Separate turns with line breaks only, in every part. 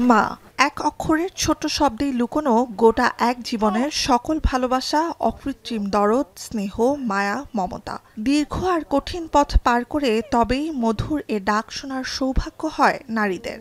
মা এক অক্ষরের ছোট শব্দেই লুকোনো গোটা এক জীবনের সকল ভালোবাসা, অকৃত্রিম দরদ, স্নেহ, মায়া, মমতা। দীর্ঘ আর কঠিন পথ পার করে তবেই মধুর এ ডাক শোনার সৌভাগ্য হয় নারীদের।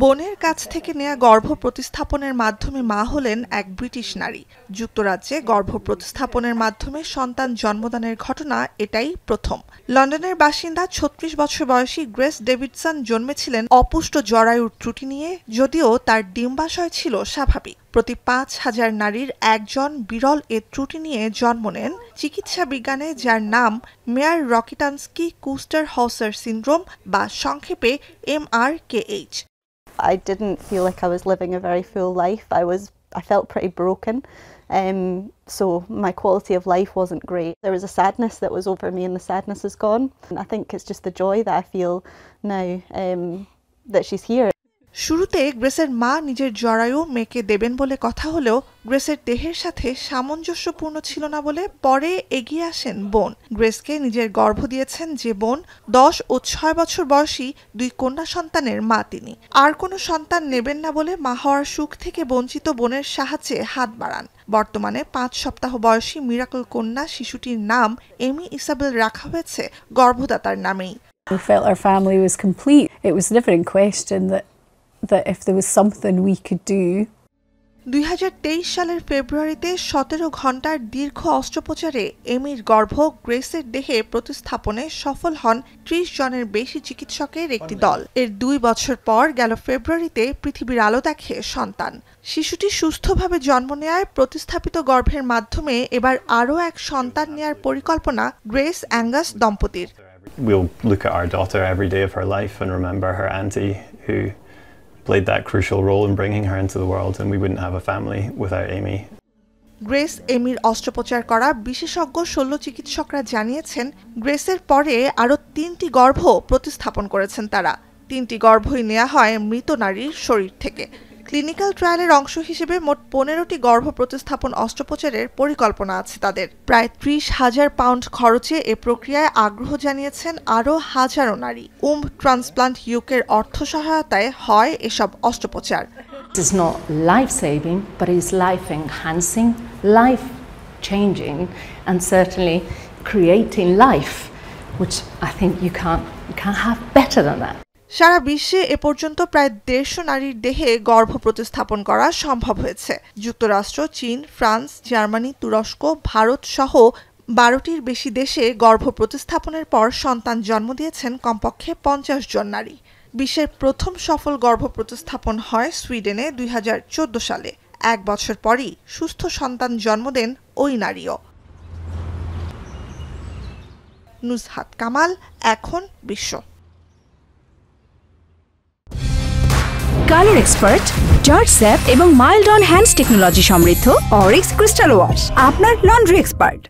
বোনের কাছ থেকে নেয়া গর্ভ প্রতিস্থাপনের মাধ্যমে মা হলেন এক ব্রিটিশ নারী। যুক্তরাজ্যে গর্ভ প্রতিস্থাপনের মাধ্যমে সন্তান জন্মদানের ঘটনা এটাই প্রথম। লন্ডনের বাসিন্দা ৩৬ বছর বয়সী গ্রেস ডেভিডসন জন্মেছিলেন অপুষ্ট জরায়ুর ত্রুটি নিয়ে, যদিও তার ডিম্বাশয় ছিল স্বাভাবিক। প্রতি ৫,০০০ নারীর একজন বিরল এ ত্রুটি নিয়ে জন্ম নেন। চিকিৎসা বিজ্ঞানে যার নাম মেয়ার রকিটানস্কি কুস্টার হাউসার সিনড্রোম বা সংক্ষেপে MRKH।
I didn't feel like I was living a very full life. I felt pretty broken. So my quality of life wasn't great. There was a sadness that was over me and the sadness is gone. And I think it's just the joy that I feel now that she's here.
শুরুতে গ্রেসের মা নিজের জরায়ু মেয়েকে দেবেন বলে কথা হলেও গ্রেসের দেহের সাথে সামঞ্জস্যপূর্ণ ছিল না বলে পরে এগিয়ে আসেন বোন। গ্রেসকে নিজের গর্ভ দিয়েছেন যে বোন ১০ ও ৬ বছর বয়সী ২ কন্যা সন্তানের মা তিনি। আর কোনো সন্তান নেবেন না বলে মা হওয়ার সুখ থেকে বঞ্চিত বোনের সাহায্যে হাত বাড়ান। বর্তমানে ৫ সপ্তাহ বয়সী মিরাকল কন্যা শিশুটির নাম এমি ইসাবেল রাখা হয়েছে গর্ভদাতার নামেই।
We felt our family was complete. It was never in question that if there was something we could do.
২০২৩ সালের ফেব্রুয়ারিতে ১৭ ঘণ্টার দীর্ঘ অস্ত্রোপচারে এমির গর্ভ গ্রেসের দেহে প্রতিস্থাপনে সফল হন ৩০ জনের বেশি চিকিৎসকের একটি দল। এর ২ বছর পর গেল ফেব্রুয়ারিতে পৃথিবীর আলো দেখে সন্তান। শিশুটি সুস্থভাবে জন্ম নেয়ায় প্রতিস্থাপিত গর্ভের মাধ্যমে এবার আরও এক সন্তান নেয়ার পরিকল্পনা গ্রেস অ্যাঙ্গাস দম্পতির।
We'll look at our daughter every day of her life and remember her auntie who played that crucial role in bringing her into the world, and we wouldn't have a family without Amy.
Grace এমির অস্ত্রোপচার করা বিশেষজ্ঞ শল্য চিকিৎসকরা জানিয়েছেন গ্রেসের পরে আরও ৩টি গর্ভ প্রতিস্থাপন করেছেন তারা। ৩টি গর্ভই নেওয়া হয় মৃত নারীর শরীর থেকে। ক্লিনিক্যাল ট্রায়ালের অংশ হিসেবে মোট ১৫টি গর্ভ প্রতিস্থাপন অস্ত্রোপচারের পরিকল্পনা আছে তাদের। প্রায় ৩০,০০০ পাউন্ড খরচে এ প্রক্রিয়ায় আগ্রহ জানিয়েছেন আরও হাজারো নারী। ট্রান্সপ্লান্ট ইউকের অর্থ সহায়তায় হয় এসব অস্ত্রোপচার।
It is not life-saving, but it is life-enhancing, life-changing, and certainly creating life, which I think you can't have better than that.
সারা বিশ্বে এ পর্যন্ত প্রায় ১৫০ নারীর দেহে গর্ভ প্রতিস্থাপন করা সম্ভব হয়েছে। যুক্তরাষ্ট্র, চীন, ফ্রান্স, জার্মানি, তুরস্ক, ভারত সহ ১২টির বেশি দেশে গর্ভ প্রতিস্থাপনের পর সন্তান জন্ম দিয়েছেন কমপক্ষে ৫০ জন নারী। বিশ্বের প্রথম সফল গর্ভ প্রতিস্থাপন হয় সুইডেনে ২০১৪ সালে। ১ বছর পরই সুস্থ সন্তান জন্ম দেন ওই নারীও। নুজহাত কামাল, এখন বিশ্ব।
কালার এক্সপার্ট, জর্জ স্যাপ এবং মাইল্ড অন হ্যান্ডস টেকনোলজি সমৃদ্ধ অরিক্স ক্রিস্টাল ওয়াশ আপনার লন্ড্রি এক্সপার্ট।